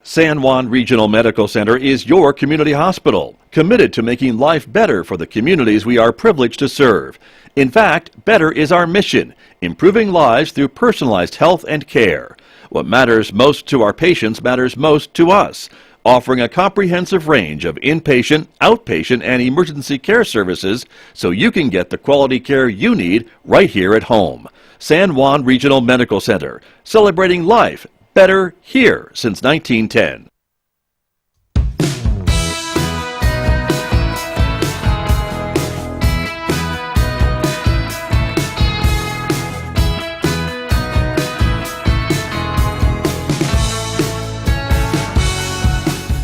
San Juan Regional Medical Center is your community hospital, committed to making life better for the communities we are privileged to serve. In fact, better is our mission, improving lives through personalized health and care. What matters most to our patients matters most to us, offering a comprehensive range of inpatient, outpatient, and emergency care services so you can get the quality care you need right here at home. San Juan Regional Medical Center, celebrating life better here since 1910.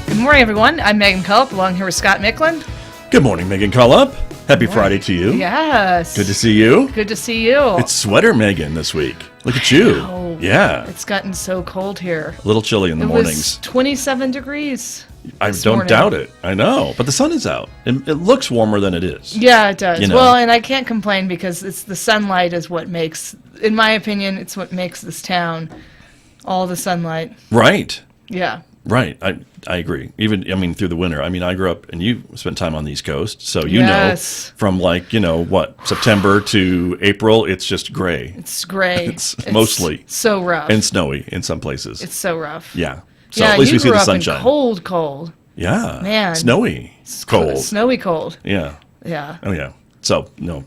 Good morning, everyone. I'm Megan Culp, along here with Scott Michlin. Good morning, Megan Culp. Happy Friday to you. Yes. Good to see you. Good to see you. It's sweater Megan this week. Look at you. Oh, yeah. It's gotten so cold here. A little chilly in the mornings. It was 27 degrees. I don't doubt it. I know. But the sun is out. It looks warmer than it is. Yeah, it does. You know. Well, and I can't complain because it's the sunlight is what makes, in my opinion, it's what makes this town all the sunlight. Right. Yeah. Right. I agree. Even, I mean, through the winter. I mean, I grew up, and you spent time on the East Coast, so you Yes. know from like, September to April, it's just gray. It's gray. It's mostly. So rough. And snowy in some places. It's so rough. Yeah. So Yeah, at least you we see grew the up sunshine. in cold. Yeah. Man. Snowy. Cold. Snowy cold. Yeah. Yeah. Oh, yeah. So, no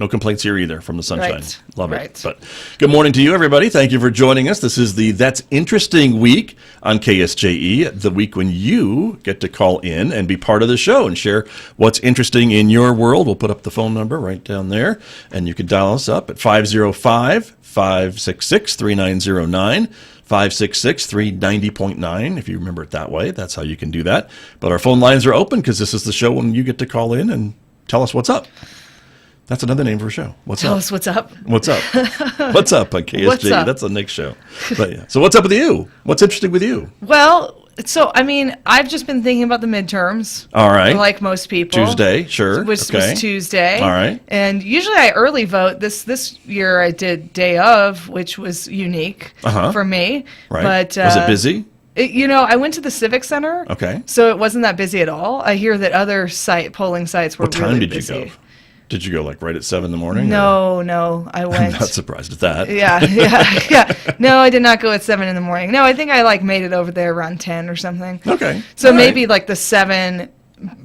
complaints here either from the sunshine. Right. Love it. Right. But good morning to you, everybody. Thank you for joining us. This is the That's Interesting week on KSJE, the week when you get to call in and be part of the show and share what's interesting in your world. We'll put up the phone number right down there, and you can dial us up at 505-566-3909. 566-390.9, if you remember it that way. That's how you can do that. But our phone lines are open because this is the show when you get to call in and tell us what's up. That's another name for a show. Tell us what's up. What's up? What's up on KSJE? What's up? That's the next show. But yeah. So what's up with you? What's interesting with you? Well, so, I mean, I've just been thinking about the midterms. All right. Like most people. Tuesday, sure. Which was Tuesday. All right. And usually I early vote. This year I did day of, which was unique for me. Right. But, was it busy? I went to the Civic Center. Okay. So it wasn't that busy at all. I hear that other polling sites were What time really did busy. you go? Did you go like right at 7 in the morning? No, I went. I'm not surprised at that. Yeah. No, I did not go at 7 in the morning. No, I think I made it over there around 10 or something. Okay. So All maybe right. the 7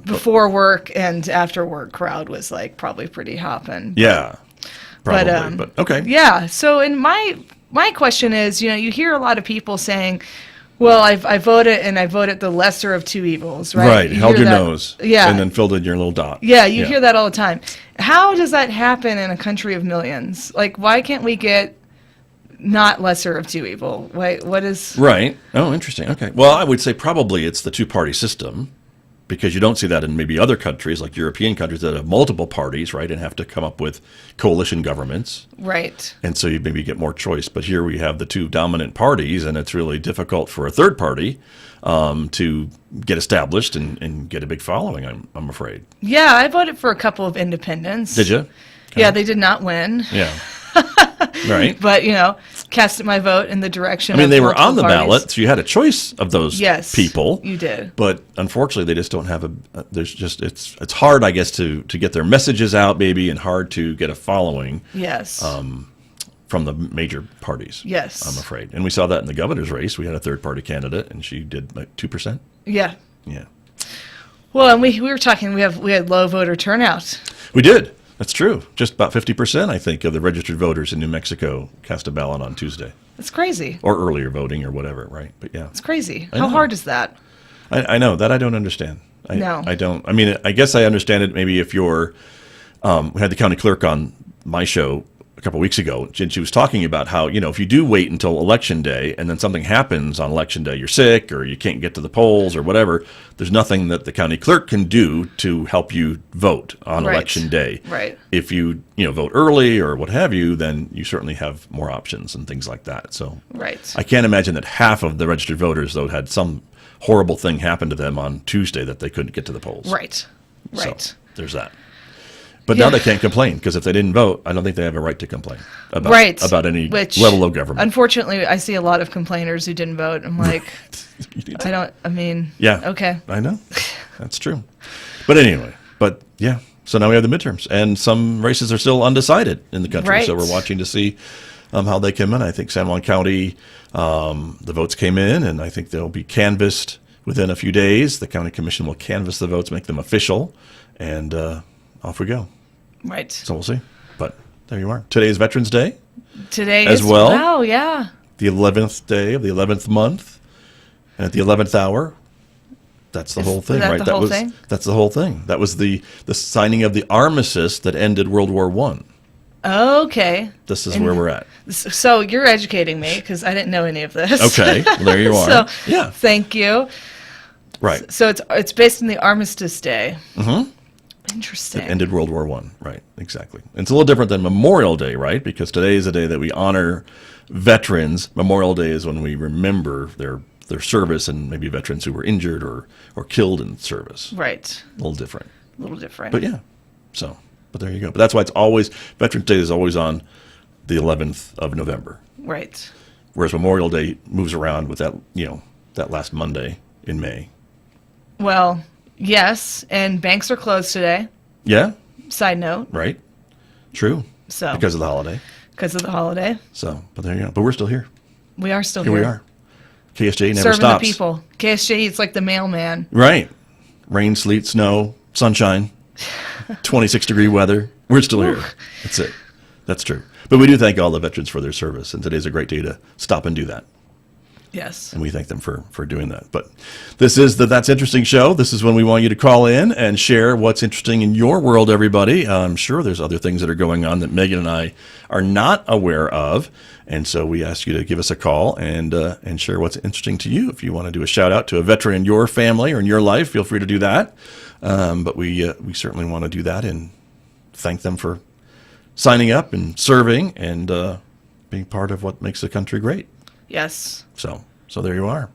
before work and after work crowd was probably pretty hopping. Yeah. Probably. But okay. Yeah. So in my question is, you hear a lot of people saying, well, I voted, and I voted the lesser of two evils, right? Right. You Held hear your that, nose. Yeah. And then filled in your little dot. Yeah, you hear that all the time. How does that happen in a country of millions? Why can't we get not lesser of two evil? What is... Right. Oh, interesting. Okay. Well, I would say probably it's the two-party system, because you don't see that in maybe other countries, like European countries that have multiple parties, right, and have to come up with coalition governments. Right. And so you maybe get more choice. But here we have the two dominant parties, and it's really difficult for a third party to get established and get a big following, I'm afraid. Yeah, I voted for a couple of independents. Did you? Okay. Yeah, they did not win. Yeah. Right. But, casted my vote in the direction of they were on the multiple parties. ballot, so you had a choice of those people. You did. But unfortunately, they just don't have it's hard, I guess, to get their messages out, maybe, and hard to get a following. Yes. From the major parties. Yes. I'm afraid. And we saw that in the governor's race. We had a third-party candidate, and she did like 2%. Yeah. Yeah. Well, and we were talking, we had low voter turnout. We did. That's true. Just about 50%, I think, of the registered voters in New Mexico cast a ballot on Tuesday. That's crazy. Or earlier voting or whatever, right? But yeah. It's crazy. I How know. hard is that? I know. That I don't understand. No. I don't. I mean, I guess I understand it maybe if you're, we had the county clerk on my show a couple of weeks ago, and she was talking about how, if you do wait until Election Day and then something happens on Election Day, you're sick or you can't get to the polls or whatever, there's nothing that the county clerk can do to help you vote on Right. Election Day. Right. If you, vote early or what have you, then you certainly have more options and things like that. So Right. I can't imagine that half of the registered voters, though, had some horrible thing happen to them on Tuesday that they couldn't get to the polls. Right. Right. So there's that. But now they can't complain, because if they didn't vote, I don't think they have a right to complain about any level of government. Unfortunately, I see a lot of complainers who didn't vote. I'm like, yeah, okay. I know. That's true. But anyway, yeah. So now we have the midterms, and some races are still undecided in the country. Right. So we're watching to see how they come in. I think San Juan County, the votes came in, and I think they'll be canvassed within a few days. The county commission will canvass the votes, make them official, and off we go. Right. So we'll see. But there you are. Today is Veterans Day. Today as is, well. Wow, yeah. The 11th day of the 11th month, and at the 11th hour. That's the whole thing, right? That's the whole thing. That was the signing of the armistice that ended World War I. Okay. This is where we're at. So you're educating me, because I didn't know any of this. Okay, well, there you are. So, yeah. Thank you. Right. So it's based on the Armistice Day. Mm-hmm. Interesting. It ended World War I. Right, exactly. And it's a little different than Memorial Day, right? Because today is a day that we honor veterans. Memorial Day is when we remember their service, and maybe veterans who were injured or killed in service. Right. A little different. But yeah. So, but there you go. But that's why it's always, Veterans Day is always on the 11th of November. Right. Whereas Memorial Day moves around with that, that last Monday in May. Well, yes, and banks are closed today. Yeah. Side note. Right. True. So. Because of the holiday. So, but there you go. But we're still here. We are still here. Here we are. KSJE never Serving stops. the people. KSJE, it's like the mailman. Right. Rain, sleet, snow, sunshine, 26-degree weather. We're still here. That's it. That's true. But we do thank all the veterans for their service, and today's a great day to stop and do that. Yes. And we thank them for doing that. But this is the That's Interesting show. This is when we want you to call in and share what's interesting in your world, everybody. I'm sure there's other things that are going on that Megan and I are not aware of. And so we ask you to give us a call and share what's interesting to you. If you want to do a shout out to a veteran in your family or in your life, feel free to do that. But we certainly want to do that and thank them for signing up and serving and being part of what makes the country great. Yes. So there you are.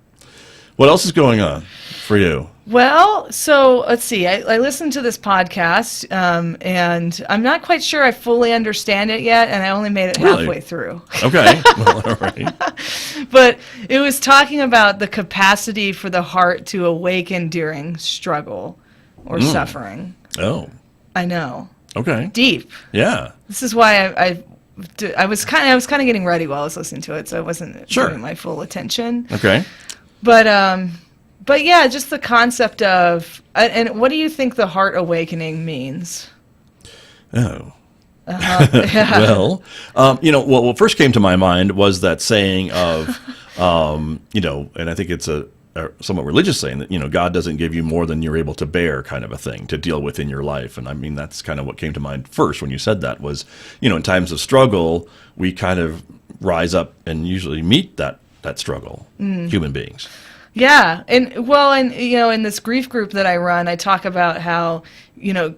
What else is going on for you? Well, so let's see. I listened to this podcast, and I'm not quite sure I fully understand it yet, and I only made it halfway through. Okay. Well, all right. But it was talking about the capacity for the heart to awaken during struggle or suffering. Oh. I know. Okay. Deep. Yeah. This is why I was kind of getting ready while I was listening to it, so I wasn't giving my full attention. Okay. But yeah, just the concept of, and what do you think the heart awakening means? Oh. Yeah. Well, what first came to my mind was that saying of, and I think it's a somewhat religious saying that, God doesn't give you more than you're able to bear, kind of a thing to deal with in your life. And I mean, that's kind of what came to mind first when you said that was, in times of struggle, we kind of rise up and usually meet that struggle, human beings. Yeah. And in this grief group that I run, I talk about how,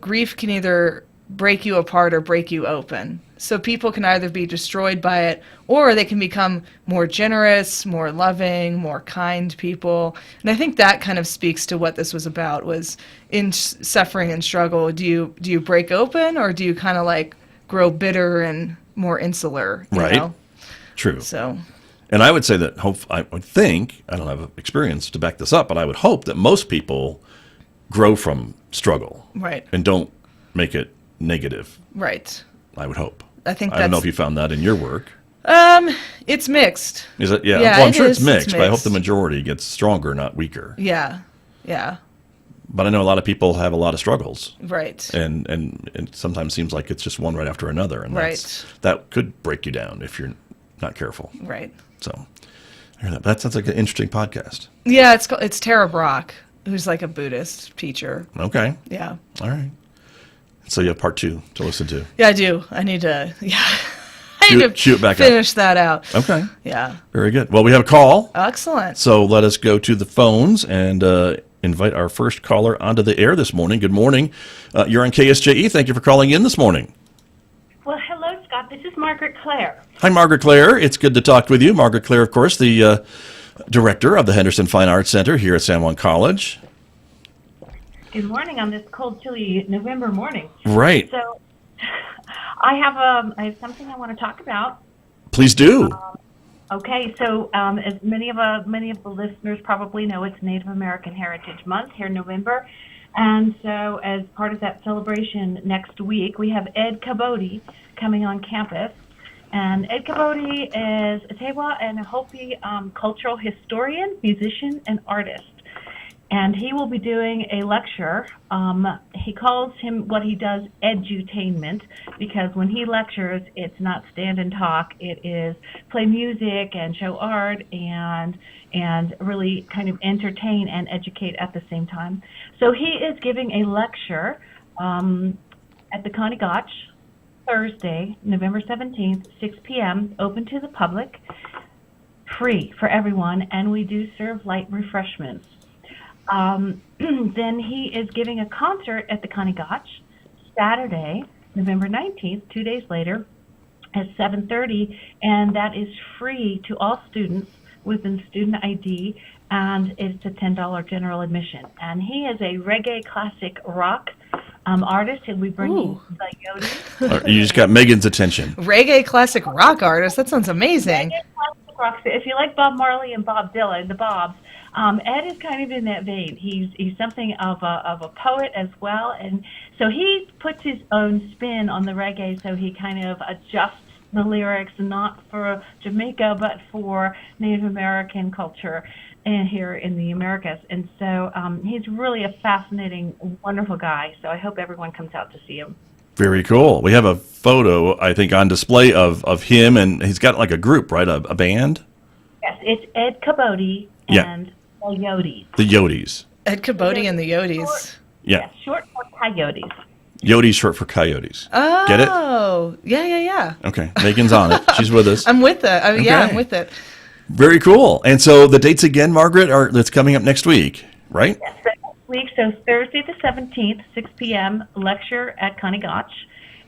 grief can either break you apart or break you open. So people can either be destroyed by it, or they can become more generous, more loving, more kind people. And I think that kind of speaks to what this was about, was in suffering and struggle. Do you break open, or do you kind of like grow bitter and more insular? You know? True. So. And I would say that I would think, I don't have experience to back this up, but I would hope that most people grow from struggle. Right. And don't make it negative. Right. I would hope. I don't know if you found that in your work. It's mixed. Is it? Yeah. Yeah, Well, I'm sure it's mixed, mixed, but I hope the majority gets stronger, not weaker. Yeah. Yeah. But I know a lot of people have a lot of struggles. Right. And it sometimes seems like it's just one right after another. And that could break you down if you're not careful. Right. So that sounds like an interesting podcast. Yeah, it's Tara Brach, who's like a Buddhist teacher. Okay. Yeah. All right. So you have part 2 to listen to. Yeah, I do. I need to. Yeah. Chew it back finish that out. Okay. Yeah. Very good. Well, we have a call. Excellent. So let us go to the phones and invite our first caller onto the air this morning. Good morning. You're on KSJE. Thank you for calling in this morning. Well, hello, Scott. This is Margaret Claire. Hi, Margaret Claire. It's good to talk with you. Margaret Claire, of course, the director of the Henderson Fine Arts Center here at San Juan College. Good morning on this cold, chilly November morning. Right. So I have something I want to talk about. Please do. Okay, so as many of the listeners probably know, it's Native American Heritage Month here in November, and so as part of that celebration next week, we have Ed Cabody coming on campus. And Ed Cabody is a Tewa and a Hopi cultural historian, musician, and artist. And he will be doing a lecture. He calls him what he does edutainment, because when he lectures, it's not stand and talk. It is play music and show art and really kind of entertain and educate at the same time. So he is giving a lecture at the Connie Gotch, Thursday, November 17th, 6 p.m., open to the public, free for everyone, and we do serve light refreshments. Then he is giving a concert at the Connie Gotch, Saturday, November 19th, 2 days later, at 7:30, and that is free to all students within student ID, and it's a $10 general admission. And he is a reggae classic rock artist. He'll be bringing the Yodi. You just got Megan's attention. Reggae classic rock artist. That sounds amazing. Reggae classic rock. If you like Bob Marley and Bob Dylan, the Bobs, Ed is kind of in that vein. He's something of a poet as well, and so he puts his own spin on the reggae. So he kind of adjusts the lyrics, not for Jamaica, but for Native American culture and here in the Americas. And so he's really a fascinating, wonderful guy. So I hope everyone comes out to see him. Very cool. We have a photo, I think, on display of him, and he's got like a group, right? A band? Yes, it's Ed Cabody and the Yodis. The Yodis. Ed Cabody and the Yodis. Yeah. Short for coyotes. Yodis short for coyotes. Oh. Get it? Yeah. Okay. Megan's on it. She's with us. I'm with it. Okay. Yeah, I'm with it. Very cool. And so the dates again, Margaret, that's coming up next week, right? Yes, next week. So Thursday the 17th, 6 p.m., lecture at Connie Gotch.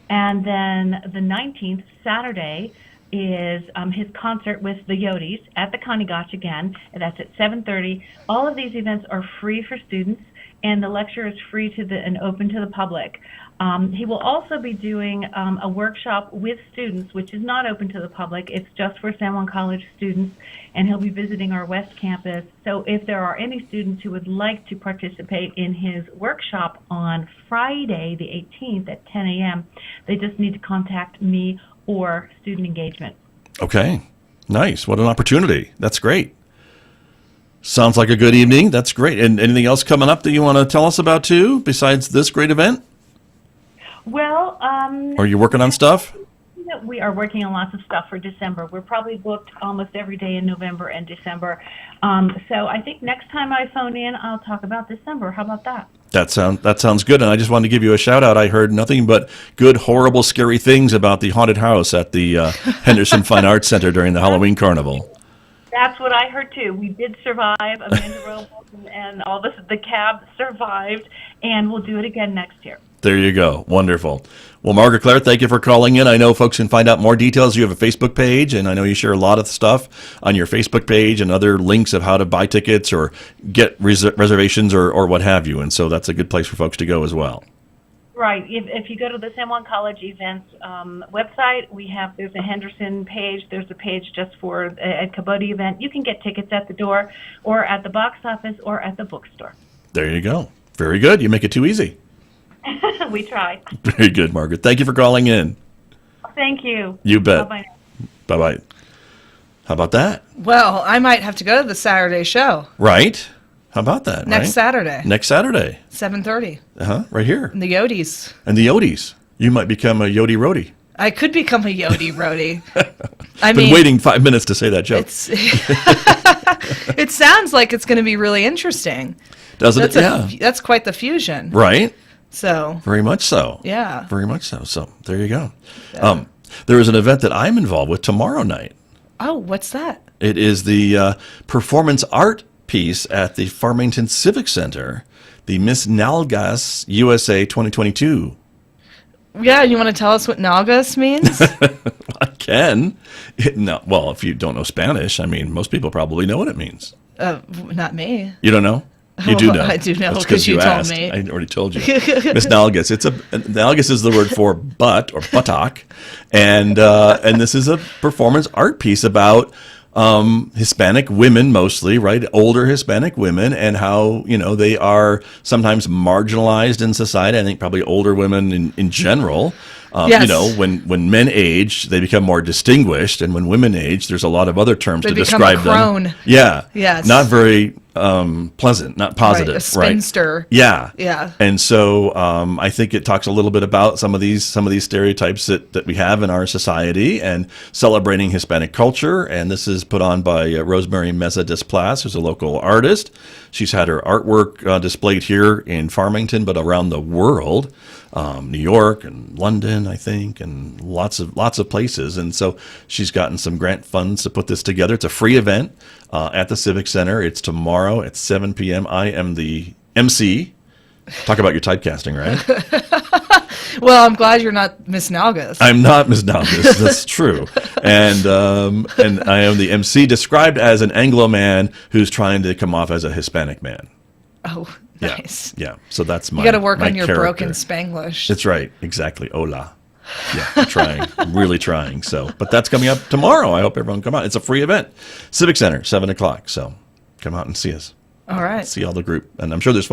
And then the 19th, Saturday, is his concert with the Yodis at the Connie Gotch again. And that's at 7:30. All of these events are free for students, and the lecture is free and open to the public. He will also be doing a workshop with students, which is not open to the public. It's just for San Juan College students, and he'll be visiting our West Campus. So if there are any students who would like to participate in his workshop on Friday, the 18th at 10 a.m., they just need to contact me or Student Engagement. Okay. Nice. What an opportunity. That's great. Sounds like a good evening. That's great. And anything else coming up that you want to tell us about, too, besides this great event? Well, Are you working on stuff? we are working on lots of stuff for December. We're probably booked almost every day in November and December. So I think next time I phone in, I'll talk about December. How about that? That sounds good. And I just wanted to give you a shout out. I heard nothing but good, horrible, scary things about the haunted house at the Henderson Fine Arts Center during the Halloween Carnival. That's what I heard too. We did survive. Amanda Robles and all this, the cab survived, and we'll do it again next year. There you go. Wonderful. Well, Margaret Claire, thank you for calling in. I know folks can find out more details. You have a Facebook page, and I know you share a lot of stuff on your Facebook page and other links of how to buy tickets or get reservations or what have you. And so that's a good place for folks to go as well. Right. If you go to the San Juan College events website, there's a Henderson page. There's a page just for a Cabody event. You can get tickets at the door or at the box office or at the bookstore. There you go. Very good. You make it too easy. We try. Very good, Margaret. Thank you for calling in. Thank you. You bet. Bye-bye. Bye-bye. How about that? Well, I might have to go to the Saturday show. Right. How about that? Next right? Saturday. Next Saturday. 7:30. Right here. And the Yodis. And the Yodis. You might become a Yodi Roadie. I could become a Yodi Roadie. Been waiting 5 minutes to say that joke. It sounds like it's going to be really interesting. Doesn't it? That's quite the fusion. Right. So. Very much so. Yeah. Very much so. So there you go. Yeah. There is an event that I'm involved with tomorrow night. Oh, what's that? It is the performance art piece at the Farmington Civic Center, the Miss Nalgas USA 2022. Yeah, you want to tell us what Nalgas means? I can. Well, if you don't know Spanish, I mean, most people probably know what it means. Not me. You don't know? You do know. I do know That's because you told asked. me. I already told you. Miss Nalgas. Nalgas is the word for butt or buttock, and this is a performance art piece about Hispanic women mostly, right? Older Hispanic women, and how, they are sometimes marginalized in society. I think probably older women in general. Yes. When men age, they become more distinguished, and when women age, there's a lot of other terms They to become describe a crone. them. Yeah. Yes. Not very pleasant, not positive. Right, a spinster. Yeah. Yeah. And so I think it talks a little bit about some of these stereotypes that we have in our society, and celebrating Hispanic culture. And this is put on by Rosemary Meza Desplas, who's a local artist. She's had her artwork displayed here in Farmington, but around the world, New York and London, I think, and lots of places. And so she's gotten some grant funds to put this together. It's a free event at the Civic Center. It's tomorrow at 7 p.m. I am the MC. Talk about your typecasting, right? Well, I'm glad you're not Miss Nalgas. I'm not Ms. Nalgas. That's true. And I am the MC, described as an Anglo man who's trying to come off as a Hispanic man. Oh, nice. Yeah. So that's my You got to work my on your character. broken Spanglish. That's right. Exactly. Hola. Yeah, I'm trying. I'm really trying. So, but that's coming up tomorrow. I hope everyone come out. It's a free event. Civic Center, 7 o'clock. So come out and see us. All right. See all the group. And I'm sure there's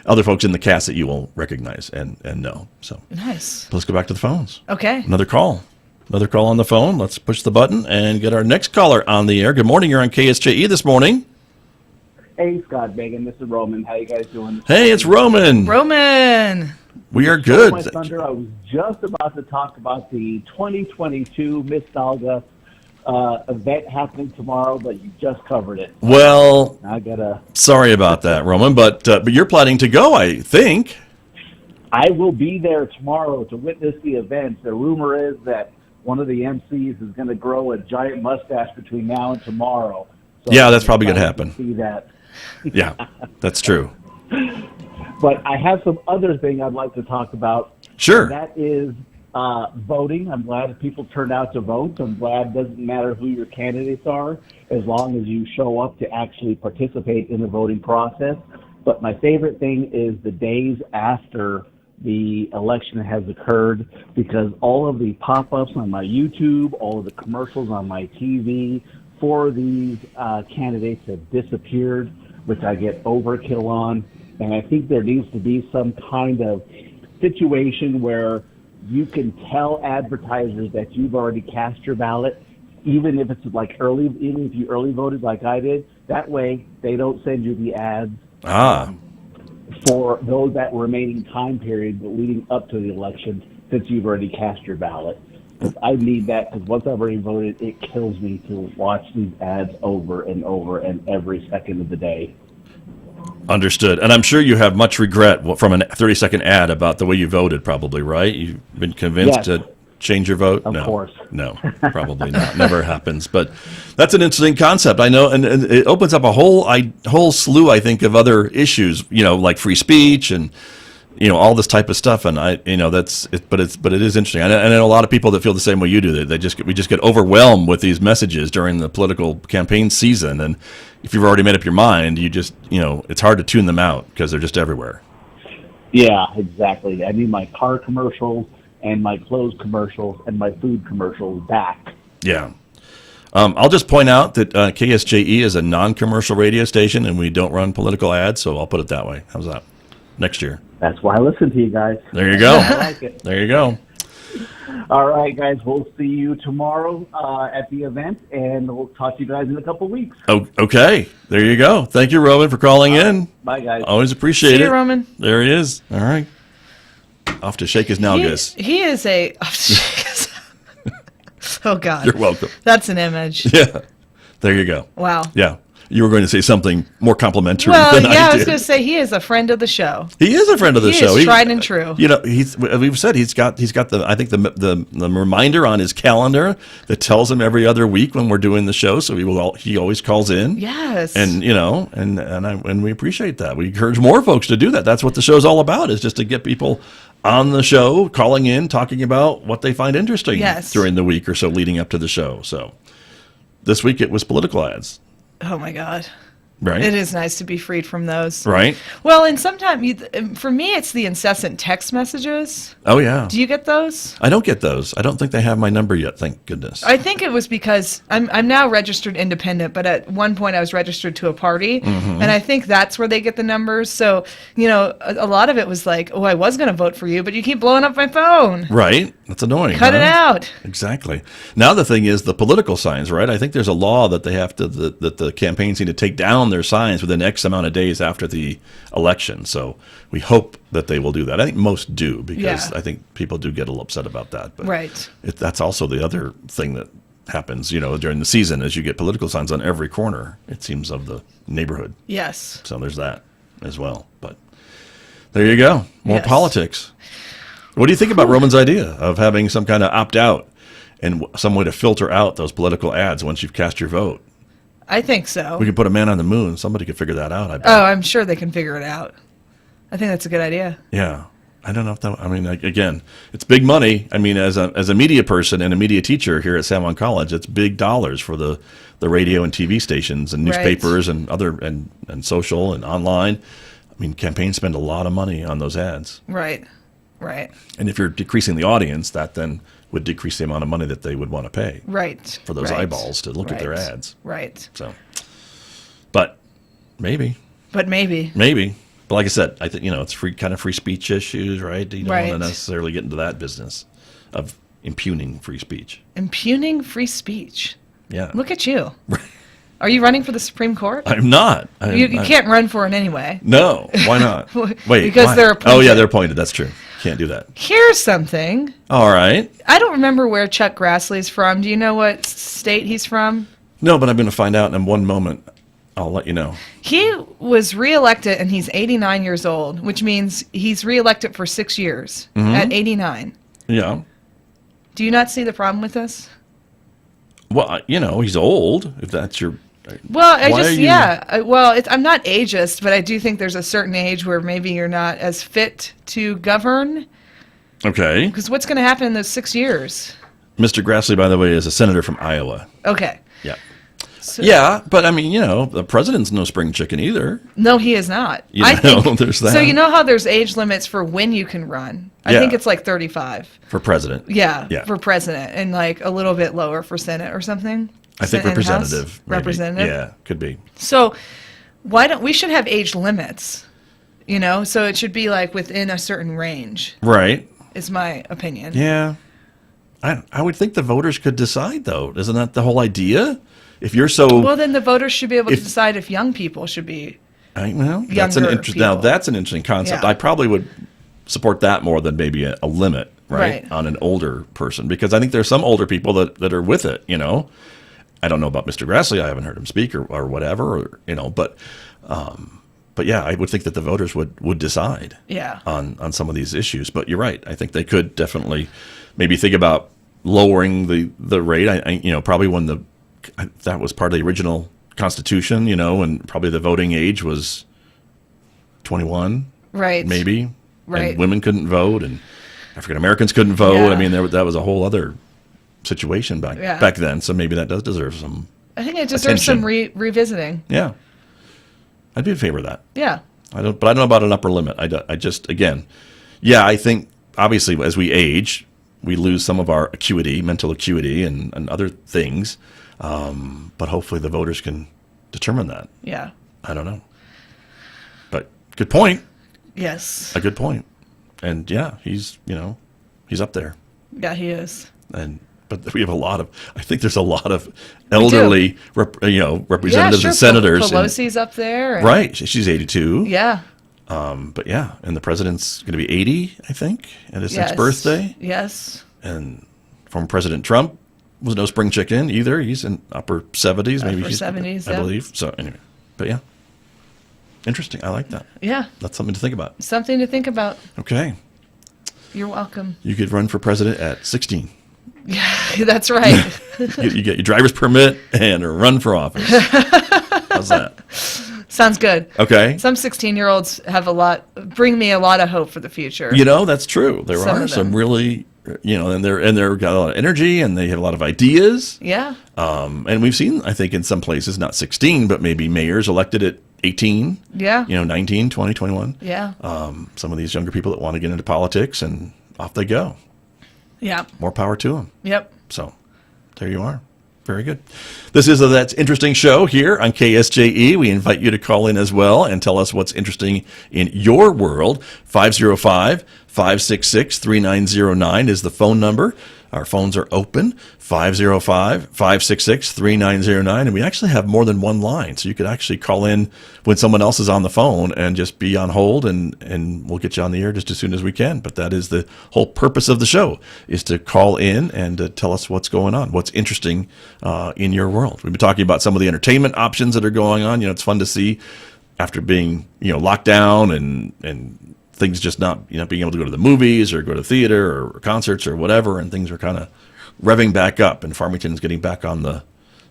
other folks in the cast that you will recognize and know. So Nice. let's go back to the phones. Okay. Another call on the phone. Let's push the button and get our next caller on the air. Good morning. You're on KSJE this morning. Hey, Scott, Megan, this is Roman. How you guys doing? Hey, it's Roman. Roman. We are Good. My good. thunder, I was just about to talk about the 2022 Miss Nalga event happening tomorrow, but you just covered it. Well, sorry about that, Roman, but you're planning to go, I think. I will be there tomorrow to witness the event. The rumor is that one of the MCs is going to grow a giant mustache between now and tomorrow. So Yeah, that's probably going to happen. See that. Yeah, that's true. But I have some other thing I'd like to talk about. Sure. And that is voting. I'm glad people turned out to vote. I'm glad it doesn't matter who your candidates are, as long as you show up to actually participate in the voting process. But my favorite thing is the days after the election has occurred, because all of the pop-ups on my YouTube, all of the commercials on my TV for these candidates have disappeared, which I get overkill on. And I think there needs to be some kind of situation where you can tell advertisers that you've already cast your ballot, even if it's like even if you early voted like I did. That way, they don't send you the ads for that remaining time period leading up to the election, since you've already cast your ballot. Because I need that, because once I've already voted, it kills me to watch these ads over and over and every second of the day. Understood. And I'm sure you have much regret from a 30-second ad about the way you voted, probably, right? You've been convinced to change your vote? Of course. No, probably not. Never happens. But that's an interesting concept. I know, and it opens up a whole slew, I think, of other issues, like free speech and all this type of stuff. And but it is interesting. I know a lot of people that feel the same way you do. That we just get overwhelmed with these messages during the political campaign season. And if you've already made up your mind, you just, it's hard to tune them out because they're just everywhere. Yeah, exactly. I need my car commercials and my clothes commercials and my food commercials back. Yeah. I'll just point out that KSJE is a non-commercial radio station, and we don't run political ads, so I'll put it that way. How's that? Next year. That's why I listen to you guys. There you go. I like it. There you go. All right, guys. We'll see you tomorrow at the event, and we'll talk to you guys in a couple weeks. Oh, okay. There you go. Thank you, Roman, for calling in. Bye, guys. Always appreciate See it. you, Roman. There he is. All right. Off to shake his nalgas. He is a... Oh, God. You're welcome. That's an image. Yeah. There you go. Wow. Yeah. You were going to say something more complimentary Well, than yeah, I I was did. going to say he is a friend of the show. He is a friend of the He show. is tried and true. We've said he's got the I think the reminder on his calendar that tells him every other week when we're doing the show. So he always calls in. Yes. And and we appreciate that. We encourage more folks to do that. That's what the show's all about, is just to get people on the show, calling in, talking about what they find interesting during the week or so leading up to the show. So this week it was political ads. Oh, my God. Right. It is nice to be freed from those. Right. Well, and sometimes, for me, it's the incessant text messages. Oh, yeah. Do you get those? I don't get those. I don't think they have my number yet, thank goodness. I think it was because I'm now registered independent, but at one point I was registered to a party, Mm-hmm. and I think that's where they get the numbers. So, a lot of it was like, oh, I was going to vote for you, but you keep blowing up my phone. Right. That's annoying. Cut it out. Exactly. Now the thing is the political signs, right? I think there's a law that they have to that the campaigns need to take down their signs within X amount of days after the election. So we hope that they will do that. I think most do because Yeah. I think people do get a little upset about that. But Right. that's also the other thing that happens, during the season as you get political signs on every corner, it seems, of the neighborhood. Yes. So there's that as well. But there you go. More Yes. politics. What do you think about Roman's idea of having some kind of opt-out and some way to filter out those political ads once you've cast your vote? I think so. We could put a man on the moon. Somebody could figure that out, I bet. Oh, I'm sure they can figure it out. I think that's a good idea. Yeah. I don't know if that, again, it's big money. As a media person and a media teacher here at San Juan College, it's big dollars for the radio and TV stations and Right. newspapers and other and social and online. Campaigns spend a lot of money on those ads. Right. Right. And if you're decreasing the audience, that then would decrease the amount of money that they would want to pay Right. for those right. eyeballs to look at their Right. ads. Right. So, but maybe. But maybe. But like I said, I think, it's free speech issues, right? You don't Right. want to necessarily get into that business of impugning free speech. Impugning free speech. Yeah. Look at you. Are you running for the Supreme Court? I'm not. You can't run for it anyway. No. Why not? Wait. Because why? they're appointed. Oh, yeah, they're appointed. That's true. Can't do that. Here's something. All right. I don't remember where Chuck Grassley's from. Do you know what state he's from? No, but I'm going to find out in one moment. I'll let you know. He was reelected, and he's 89 years old, which means he's reelected for 6 years at 89. Yeah. Do you not see the problem with this? Well, he's old, if that's your... Well, Why are you- I'm not ageist, but I do think there's a certain age where maybe you're not as fit to govern. Okay. Because what's going to happen in those 6 years? Mr. Grassley, by the way, is a senator from Iowa. Okay. Yeah. So, Yeah, but the president's no spring chicken either. No, he is not. There's that. So you know how there's age limits for when you can run? I Yeah. think it's like 35. For president. Yeah, Yeah. for president, and like a little bit lower for Senate or something. I think Senate and House? representative. maybe. Representative? Yeah, could be. So why don't we should have age limits? So it should be like within a certain range, Right. is my opinion. Yeah. I would think the voters could decide, though. Isn't that the whole idea? If you're so... Well, then the voters should be able to If- decide if young people should be. that's younger now people. that's an interesting concept. Yeah. I probably would support that more than maybe a limit, right, Right. on an older person, because I think there's some older people that are with it. I don't know about Mr. Grassley. I haven't heard him speak or whatever, but yeah, I would think that the voters would decide Yeah. on some of these issues. But you're right. I think they could definitely maybe think about lowering the rate. I probably when that was part of the original Constitution, and probably the voting age was 21, Right. maybe. Right. And women couldn't vote, and African Americans couldn't vote. Yeah. That was a whole other situation back then. So maybe that does deserve some. I think it deserves some attention. revisiting. Yeah, I'd be in favor of that. Yeah. But I don't know about an upper limit. I just, again, yeah, I think obviously as we age, we lose some of our acuity, mental acuity, and other things. But hopefully the voters can determine that. Yeah. I don't know. But good point. Yes. A good point. And yeah, he's up there. Yeah, he is. But we have I think there's a lot of elderly, representatives Yeah, sure. and senators. Pelosi's up there. and- Right. She's 82. Yeah. But yeah, and the president's going to be 80, I think, at his Yes. next birthday. Yes. And former President Trump was no spring chicken either. He's in upper 70s, maybe. Upper 70s, I yeah. believe. So anyway, but yeah, interesting. I like that. Yeah. That's something to think about. Something to think about. Okay, You're welcome. you could run for president at 16. Yeah, that's right. You get your driver's permit and run for office. How's that? Sounds good. Okay. Some 16-year-olds bring me a lot of hope for the future. That's true. There Some are of some them. really and they're got a lot of energy and they have a lot of ideas. Yeah. And we've seen, I think, in some places, not 16, but maybe mayors elected at 18, Yeah. 19, 20, 21. Yeah. Some of these younger people that want to get into politics, and off they go. Yeah. More power to them. Yep. So there you are. Very good. This is a That's Interesting show here on KSJE. We invite you to call in as well and tell us what's interesting in your world. 505-566-3909 is the phone number. Our phones are open, 505-566-3909. And we actually have more than one line, so you could actually call in when someone else is on the phone and just be on hold, and we'll get you on the air just as soon as we can. But that is the whole purpose of the show, is to call in and tell us what's going on, what's interesting in your world. We've been talking about some of the entertainment options that are going on. It's fun to see after being, locked down and things just not, being able to go to the movies or go to theater or concerts or whatever, and things are kind of revving back up, and Farmington's getting back on the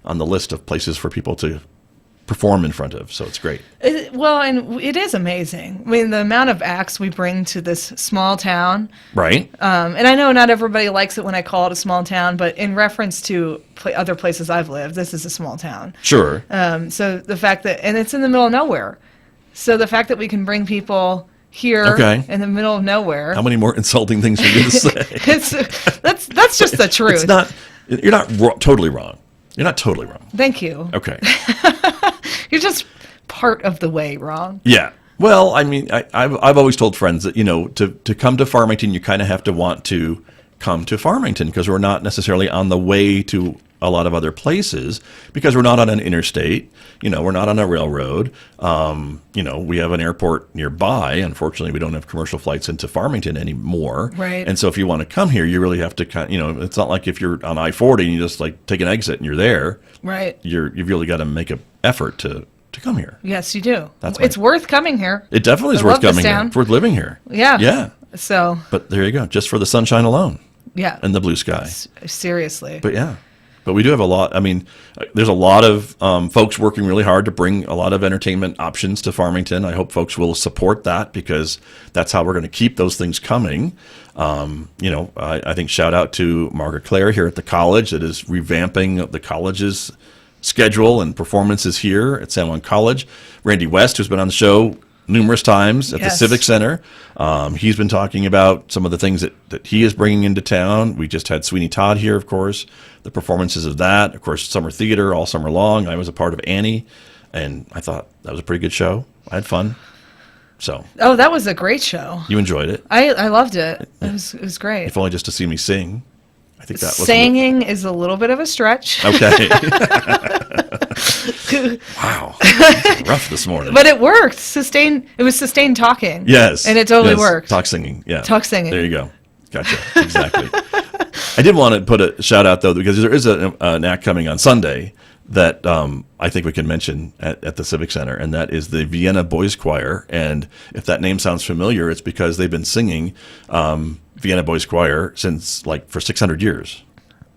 list of places for people to perform in front of. So it's great. Well, and it is amazing. I mean, the amount of acts we bring to this small town. Right. And I know not everybody likes it when I call it a small town, but in reference to other places I've lived, this is a small town. Sure. So the fact that, and it's in the middle of nowhere. So the fact that we can bring people here in the middle of nowhere. How many more insulting things are you going to say? That's just the truth. You're not totally wrong. You're not totally wrong. Thank you. Okay. You're just part of the way wrong. Yeah. Well, I mean, I've always told friends that, to come to Farmington, you kind of have to want to come to Farmington, because we're not necessarily on the way to a lot of other places, because we're not on an interstate, we're not on a railroad. We have an airport nearby. Unfortunately, we don't have commercial flights into Farmington anymore. Right. And so if you want to come here, you really have to it's not like if you're on I-40 and you just take an exit and you're there. Right. You've really got to make an effort to come here. Yes, you do. It's worth coming here. It definitely is worth coming here. It's worth living here. Yeah. Yeah. So. But there you go. Just for the sunshine alone. Yeah. And the blue sky. Seriously. But yeah. But we do have a lot. I mean, there's a lot of folks working really hard to bring a lot of entertainment options to Farmington. I hope folks will support that, because that's how we're going to keep those things coming. I think shout out to Margaret Claire here at the college that is revamping the college's schedule and performances here at San Juan College. Randy West, who's been on the show numerous times at the Civic Center. He's been talking about some of the things that he is bringing into town. We just had Sweeney Todd here, of course, the performances of that. Of course, summer theater all summer long. I was a part of Annie, and I thought that was a pretty good show. I had fun. So. Oh, that was a great show. You enjoyed it. I loved it. It was great. If only just to see me sing. I think that was singing is a little bit of a stretch. Okay. Wow. Rough this morning. But it worked. It was sustained talking. Yes. And it totally worked. Talk singing. Yeah. Talk singing. There you go. Gotcha. Exactly. I did want to put a shout out, though, because there is an act coming on Sunday that I think we can mention at the Civic Center, and that is the Vienna Boys Choir. And if that name sounds familiar, it's because they've been singing Vienna Boys Choir since for 600 years.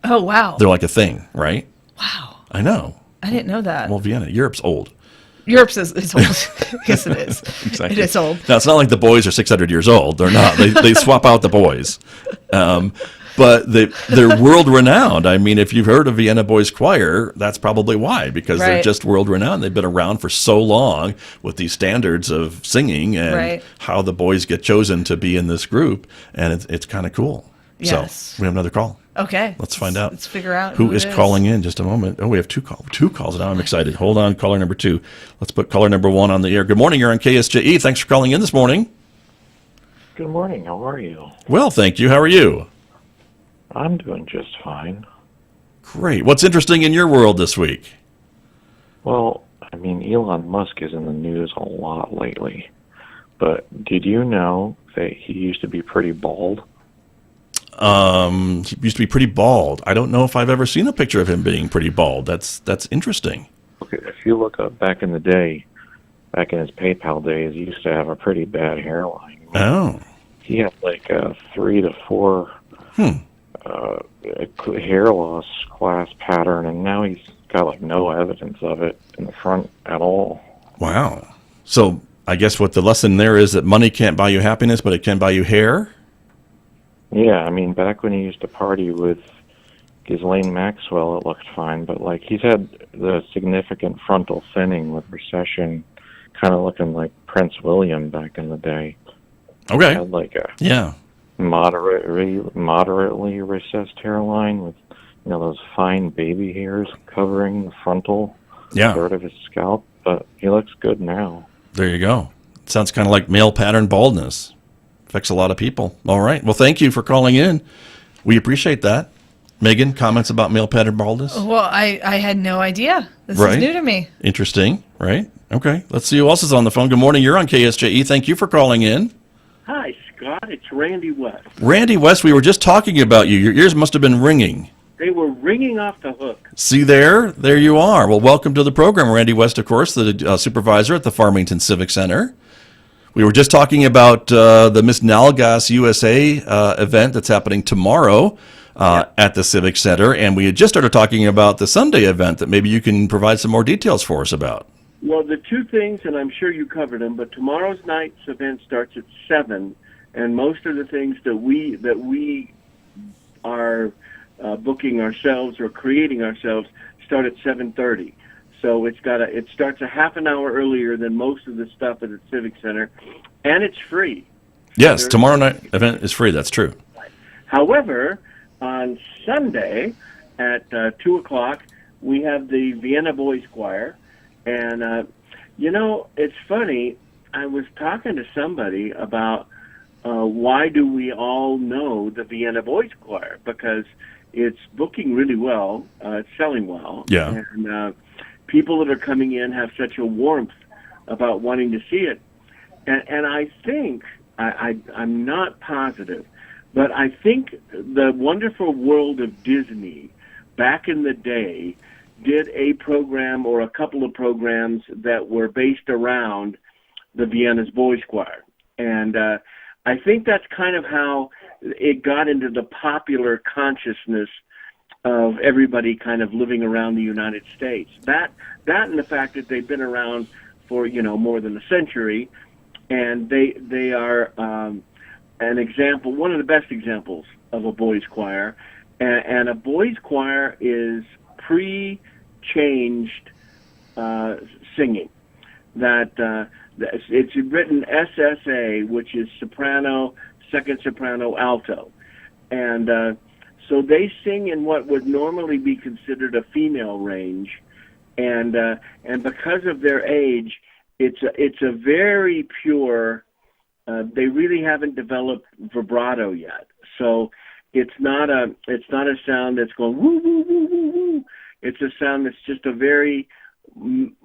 Oh, wow. They're like a thing, right? Wow. I know. I didn't know that. Well, Vienna, Europe's old. Europe's is old. Yes, it is. Exactly. It is old. Now, it's not like the boys are 600 years old. They're not. They swap out the boys. But they're world-renowned. I mean, if you've heard of Vienna Boys Choir, that's probably why, because they're just world-renowned. They've been around for so long with these standards of singing and how the boys get chosen to be in this group, and it's kind of cool. Yes. So we have another call. Okay. Let's find out. Let's figure out who is calling in. Just a moment. Oh, we have two calls. Now I'm excited. Hold on, caller number 2. Let's put caller number 1 on the air. Good morning. You're on KSJE. Thanks for calling in this morning. Good morning. How are you? Well, thank you. How are you? I'm doing just fine. Great. What's interesting in your world this week? Well, I mean, Elon Musk is in the news a lot lately. But did you know that he used to be pretty bald? He used to be pretty bald. I don't know if I've ever seen a picture of him being pretty bald. That's interesting. Okay, if you look up back in the day, back in his PayPal days, he used to have a pretty bad hairline. Oh. He had a 3 to 4 hair loss class pattern, and now he's got no evidence of it in the front at all. Wow. So I guess what the lesson there is that money can't buy you happiness, but it can buy you hair? Yeah, I mean, back when he used to party with Ghislaine Maxwell, it looked fine, but like he's had the significant frontal thinning with recession, kind of looking like Prince William back in the day. Okay. Had like a Yeah. moderately recessed hairline with, those fine baby hairs covering the frontal third of his scalp. But he looks good now. There you go. Sounds kind of like male pattern baldness. Affects a lot of people. All right. Well, thank you for calling in. We appreciate that. Megan, comments about male pattern baldness? Well, I had no idea. This Right. is new to me. Interesting, right? Okay. Let's see who else is on the phone. Good morning. You're on KSJE. Thank you for calling in. Hi, Scott. It's Randy West. Randy West, we were just talking about you. Your ears must have been ringing. They were ringing off the hook. See there? There you are. Well, welcome to the program. Randy West, of course, the supervisor at the Farmington Civic Center. We were just talking about the Miss Nalgas USA event that's happening tomorrow at the Civic Center, and we had just started talking about the Sunday event that maybe you can provide some more details for us about. Well, the two things, and I'm sure you covered them, but tomorrow's night's event starts at 7, and most of the things that we are booking ourselves or creating ourselves start at 7:30. So it starts a half an hour earlier than most of the stuff at the Civic Center, and it's free. Yes, tomorrow night event is free. That's true. However, on Sunday at 2 o'clock, we have the Vienna Boys Choir. And, it's funny. I was talking to somebody about why do we all know the Vienna Boys Choir? Because it's booking really well. It's selling well. Yeah. And people that are coming in have such a warmth about wanting to see it. And I think, I'm not positive, but I think the Wonderful World of Disney back in the day did a program or a couple of programs that were based around the Vienna's Boys Choir. And I think that's kind of how it got into the popular consciousness of everybody kind of living around the United States. That and the fact that they've been around for, more than a century, and they are an example, one of the best examples of a boys' choir. And a boys' choir is pre-changed singing. That it's written SSA, which is soprano, second soprano, alto, and so they sing in what would normally be considered a female range, and because of their age, it's a very pure. They really haven't developed vibrato yet, so it's not a sound that's going woo woo woo woo woo. It's a sound that's just a very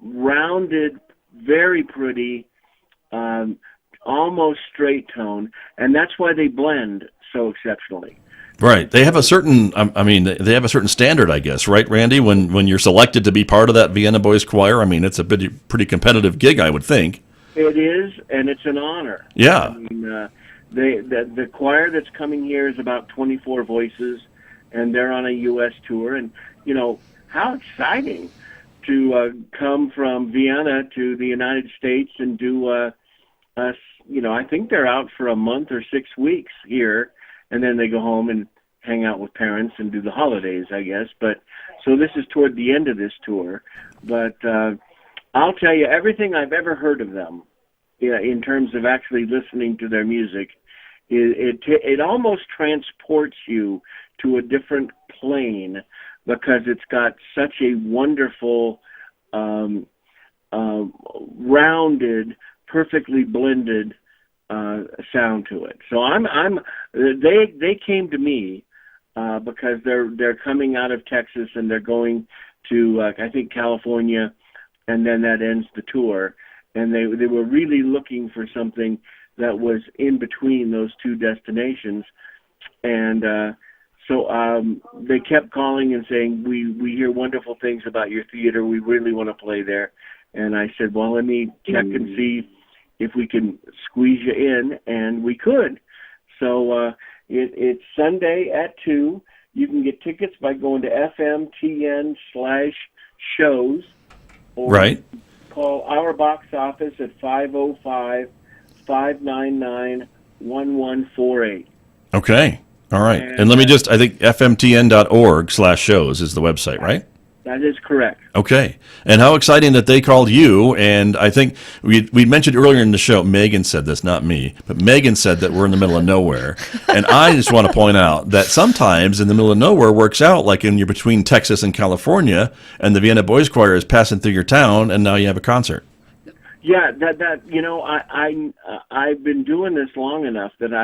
rounded, very pretty, almost straight tone, and that's why they blend so exceptionally. Right. They have a certain, they have a certain standard, I guess, right, Randy? When you're selected to be part of that Vienna Boys Choir, it's a pretty competitive gig, I would think. It is, and it's an honor. Yeah. The choir that's coming here is about 24 voices, and they're on a U.S. tour, and, how exciting to come from Vienna to the United States and do, I think they're out for a month or 6 weeks here, and then they go home and hang out with parents and do the holidays, I guess. But so this is toward the end of this tour. But I'll tell you, everything I've ever heard of them, in terms of actually listening to their music, it almost transports you to a different plane, because it's got such a wonderful, rounded, perfectly blended sound to it. So they came to me because they're coming out of Texas, and they're going to I think California, and then that ends the tour. And they were really looking for something that was in between those two destinations, and so they kept calling and saying, we hear wonderful things about your theater. We really want to play there. And I said, well, let me check and see if we can squeeze you in, and we could. So it's Sunday at 2. You can get tickets by going to FMTN/shows, or right. Call our box office at 505-599-1148. Okay. All right. And let me just, I think fmtn.org/shows is the website, right? That is correct. Okay. And how exciting that they called you. And I think we mentioned earlier in the show, Megan said this, not me, but Megan said that we're in the middle of nowhere. And I just want to point out that sometimes in the middle of nowhere works out, like when you're between Texas and California and the Vienna Boys Choir is passing through your town and now you have a concert. Yeah, I've been doing this long enough that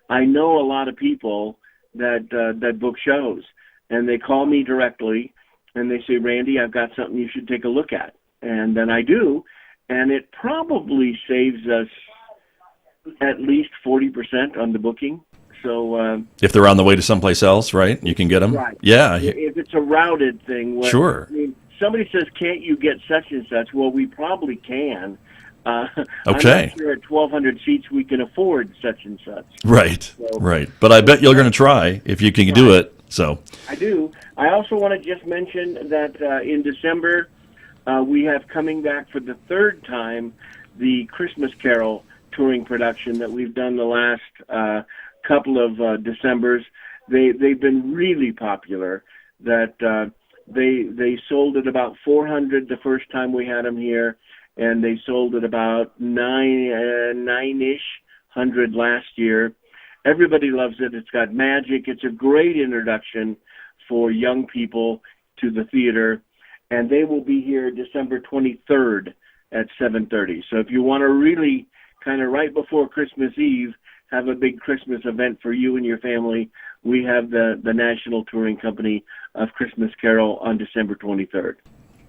I know a lot of people that book shows, and they call me directly and they say, Randy, I've got something you should take a look at. And then I do, and it probably saves us at least 40% on the booking. So if they're on the way to someplace else, right? You can get them. Right. Yeah. If it's a routed thing. Sure. I mean, somebody says, can't you get such and such? Well, we probably can. Okay. I'm not sure at 1,200 seats we can afford such and such. Right. So, right. But I bet you're going to try if you can do it. So I do. I also want to just mention that in December, we have coming back for the third time the Christmas Carol touring production that we've done the last couple of Decembers. They've been really popular. That they sold at about 400 the first time we had them here, and they sold at about nine-ish hundred last year. Everybody loves it. It's got magic. It's a great introduction for young people to the theater, and they will be here December 23rd at 7:30. So if you want to really kind of right before Christmas Eve have a big Christmas event for you and your family, we have the National Touring Company of Christmas Carol on December 23rd.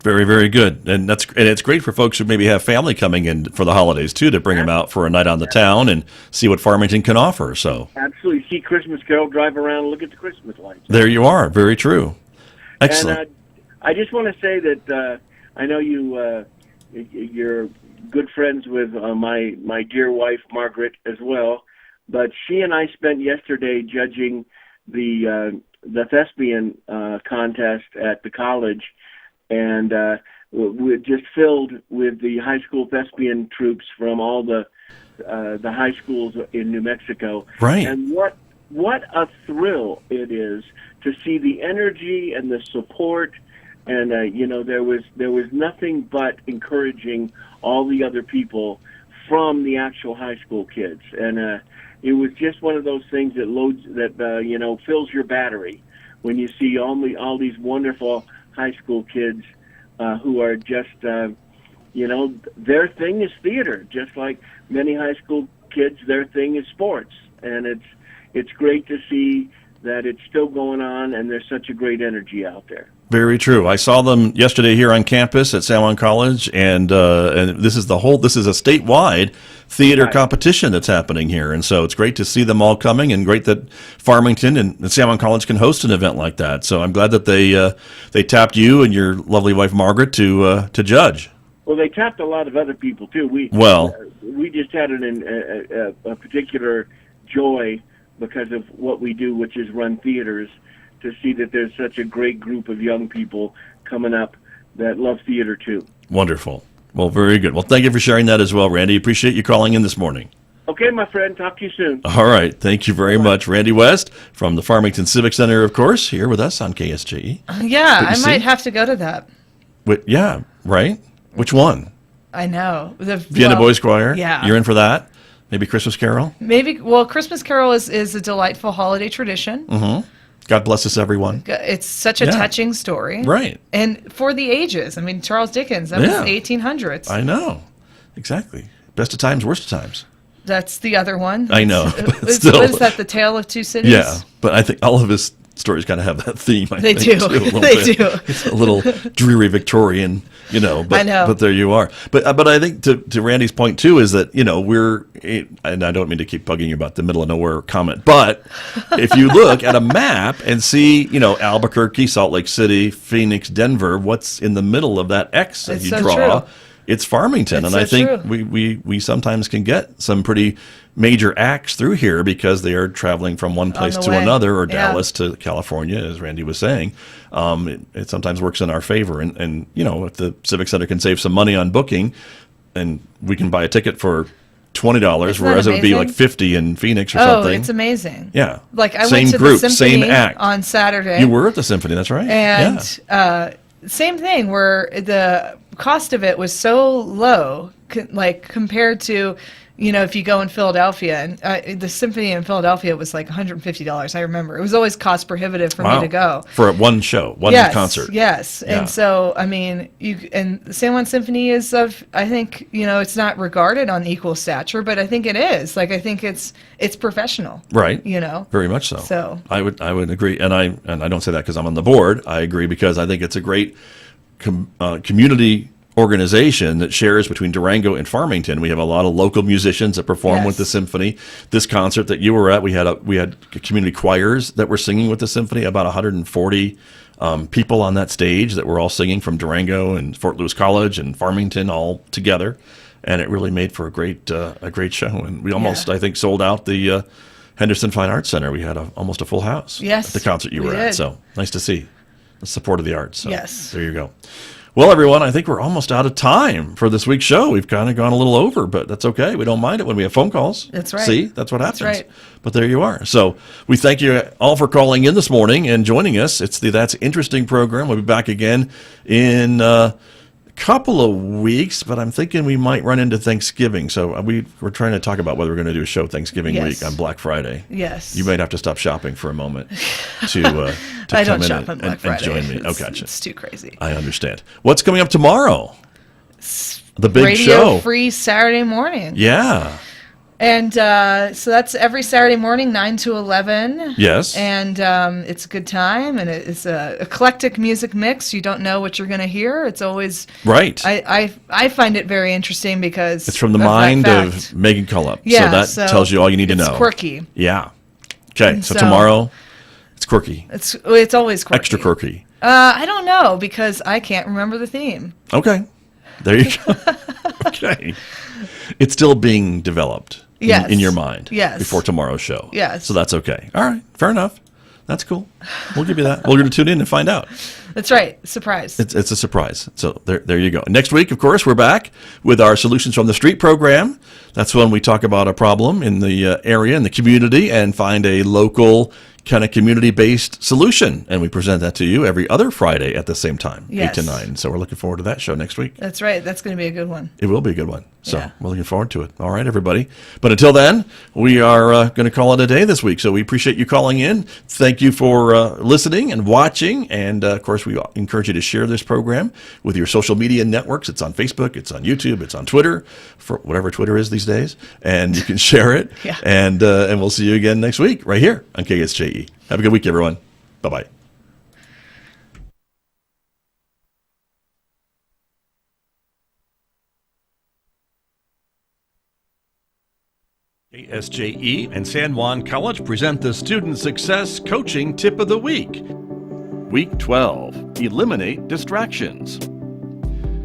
very, very good. And it's great for folks who maybe have family coming in for the holidays too, to bring them out for a night on the town and see what Farmington can offer. So Absolutely. See Christmas Carol, drive around and look at the Christmas lights. there you are. Very true. Excellent. And I just want to say that I know you're good friends with my dear wife, Margaret, as well. But she and I spent yesterday judging the thespian contest at the college, and we're just filled with the high school thespian troops from all the high schools in New Mexico. Right. And what a thrill it is to see the energy and the support. And there was nothing but encouraging all the other people from the actual high school kids, and it was just one of those things that fills your battery when you see all these wonderful high school kids who are just their thing is theater, just like many high school kids, their thing is sports, and it's great to see that it's still going on, and there's such a great energy out there. Very true. I saw them yesterday here on campus at San Juan College, and this is a statewide theater competition that's happening here, and so it's great to see them all coming, and great that Farmington and San Juan College can host an event like that. So I'm glad that they tapped you and your lovely wife Margaret to judge. Well, they tapped a lot of other people too. We just had a particular joy because of what we do, which is run theaters, to see that there's such a great group of young people coming up that love theater too. Wonderful. Well, very good. Well, thank you for sharing that as well, Randy. Appreciate you calling in this morning. Okay, my friend. Talk to you soon. All right. Thank you very much. Randy West from the Farmington Civic Center, of course, here with us on KSJE. Yeah, I might have to go to that. Yeah, right? Which one? I know. The Vienna Boys Choir? Yeah. You're in for that? Maybe Christmas Carol? Maybe. Well, Christmas Carol is a delightful holiday tradition. Mm-hmm. God bless us, everyone. It's such a touching story. Right. And for the ages. I mean, Charles Dickens, that was 1800s. I know. Exactly. Best of times, worst of times. That's the other one. I know. Still. What is that, The Tale of Two Cities? Yeah, but I think all of his stories kind of have that theme. They do. They do. It's a little dreary Victorian, but, I know. But there you are. But I think to Randy's point too is that and I don't mean to keep bugging you about the middle of nowhere comment, but if you look at a map and see Albuquerque, Salt Lake City, Phoenix, Denver, what's in the middle of that X that you draw? True. It's Farmington, and I think we sometimes can get some pretty major acts through here because they are traveling from one place to another, or Dallas to California, as Randy was saying. It sometimes works in our favor, and if the Civic Center can save some money on booking, and we can buy a ticket for $20, Isn't whereas that it would be like amazing? $50 in Phoenix or Oh, something. it's amazing. Yeah. Like I Same went to group, the same symphony act. on Saturday. You were at the symphony, that's right. And yeah. Same thing where the cost of it was so low, like compared to, if you go in Philadelphia, and the symphony in Philadelphia was like $150. I remember it was always cost prohibitive for me to go for one show, one concert. Yes, Yeah. and so I mean, and the San Juan Symphony is of, I think, it's not regarded on equal stature, but I think it is. Like I think it's professional, Right. Very much so. So I would agree, and I don't say that because I'm on the board. I agree because I think it's a great community organization that shares between Durango and Farmington. We have a lot of local musicians that perform with the symphony. This concert that you were at, we had community choirs that were singing with the symphony. About 140 people on that stage that were all singing from Durango and Fort Lewis College and Farmington all together, and it really made for a great show. And we almost, I think, sold out the Henderson Fine Arts Center. We had almost a full house at the concert you were at. So nice to see the support of the arts. So yes, there you go. Well, everyone, I think we're almost out of time for this week's show. We've kind of gone a little over, but that's okay. We don't mind it when we have phone calls. That's right. See, that's what happens. That's right. But there you are. So we thank you all for calling in this morning and joining us. It's the That's Interesting program. We'll be back again in a couple of weeks, but I'm thinking we might run into Thanksgiving. So we're trying to talk about whether we're going to do a show Thanksgiving week on Black Friday. Yes. You might have to stop shopping for a moment to I come don't in shop on Black Friday. and join me. It's, gotcha. It's too crazy. I understand. What's coming up tomorrow? The big Radio show. Free Saturday morning. Yeah. And so that's every Saturday morning, 9 to 11. Yes. And it's a good time, and it's a eclectic music mix. You don't know what you're going to hear. It's always right. I find it very interesting because it's from the mind of Megan Cullup. Yeah, so that tells you all you need to know. It's quirky. Yeah. Okay. So tomorrow, it's quirky. It's always quirky. Extra quirky. I don't know because I can't remember the theme. Okay. There you go. Okay. It's still being developed in your mind before tomorrow's show. Yes. So that's okay. All right. Fair enough. That's cool. We'll give you that. We're going to tune in and find out. That's right. Surprise. It's a surprise. So there you go. Next week, of course, we're back with our Solutions from the Street program. That's when we talk about a problem in the area, in the community, and find a local kind of community-based solution. And we present that to you every other Friday at the same time, 8 to 9. So we're looking forward to that show next week. That's right. That's going to be a good one. It will be a good one. So we're looking forward to it. All right, everybody. But until then, we are going to call it a day this week. So we appreciate you calling in. Thank you for listening and watching. And, of course, we encourage you to share this program with your social media networks. It's on Facebook. It's on YouTube. It's on Twitter, for whatever Twitter is these days. And you can share it. And we'll see you again next week right here on KSJE. Have a good week, everyone. Bye-bye. KSJE and San Juan College present the Student Success Coaching Tip of the Week. Week 12, Eliminate Distractions.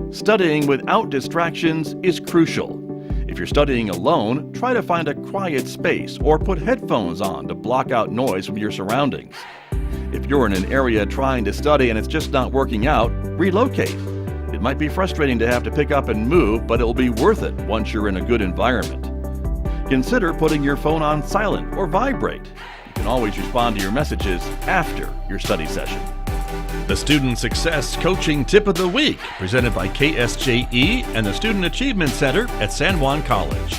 Studying without distractions is crucial. If you're studying alone, try to find a quiet space or put headphones on to block out noise from your surroundings. If you're in an area trying to study and it's just not working out, relocate. It might be frustrating to have to pick up and move, but it'll be worth it once you're in a good environment. Consider putting your phone on silent or vibrate. You can always respond to your messages after your study session. The Student Success Coaching Tip of the Week, presented by KSJE and the Student Achievement Center at San Juan College.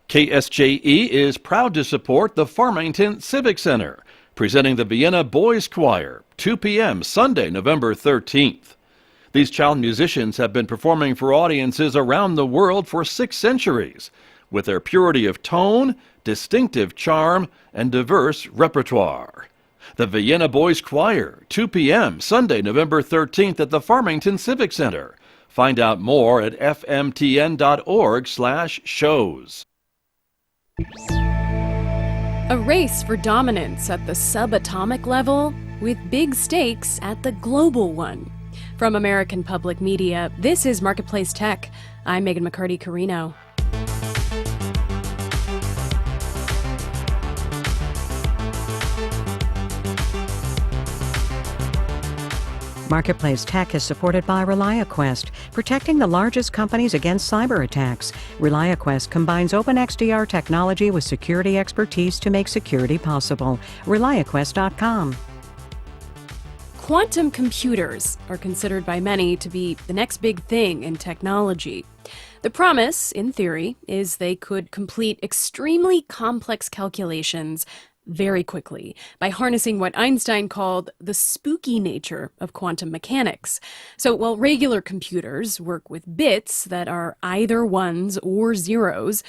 KSJE is proud to support the Farmington Civic Center, presenting the Vienna Boys Choir, 2 p.m. Sunday, November 13th. These child musicians have been performing for audiences around the world for 6 centuries, with their purity of tone, distinctive charm, and diverse repertoire. The Vienna Boys Choir, 2 p.m. Sunday, November 13th at the Farmington Civic Center. Find out more at fmtn.org/shows. A race for dominance at the subatomic level with big stakes at the global one. From American Public Media, this is Marketplace Tech. I'm Megan McCarty-Carino. Marketplace Tech is supported by ReliaQuest, protecting the largest companies against cyber attacks. ReliaQuest combines open XDR technology with security expertise to make security possible. ReliaQuest.com. Quantum computers are considered by many to be the next big thing in technology. The promise, in theory, is they could complete extremely complex calculations very quickly by harnessing what Einstein called the spooky nature of quantum mechanics. So while regular computers work with bits that are either ones or zeros,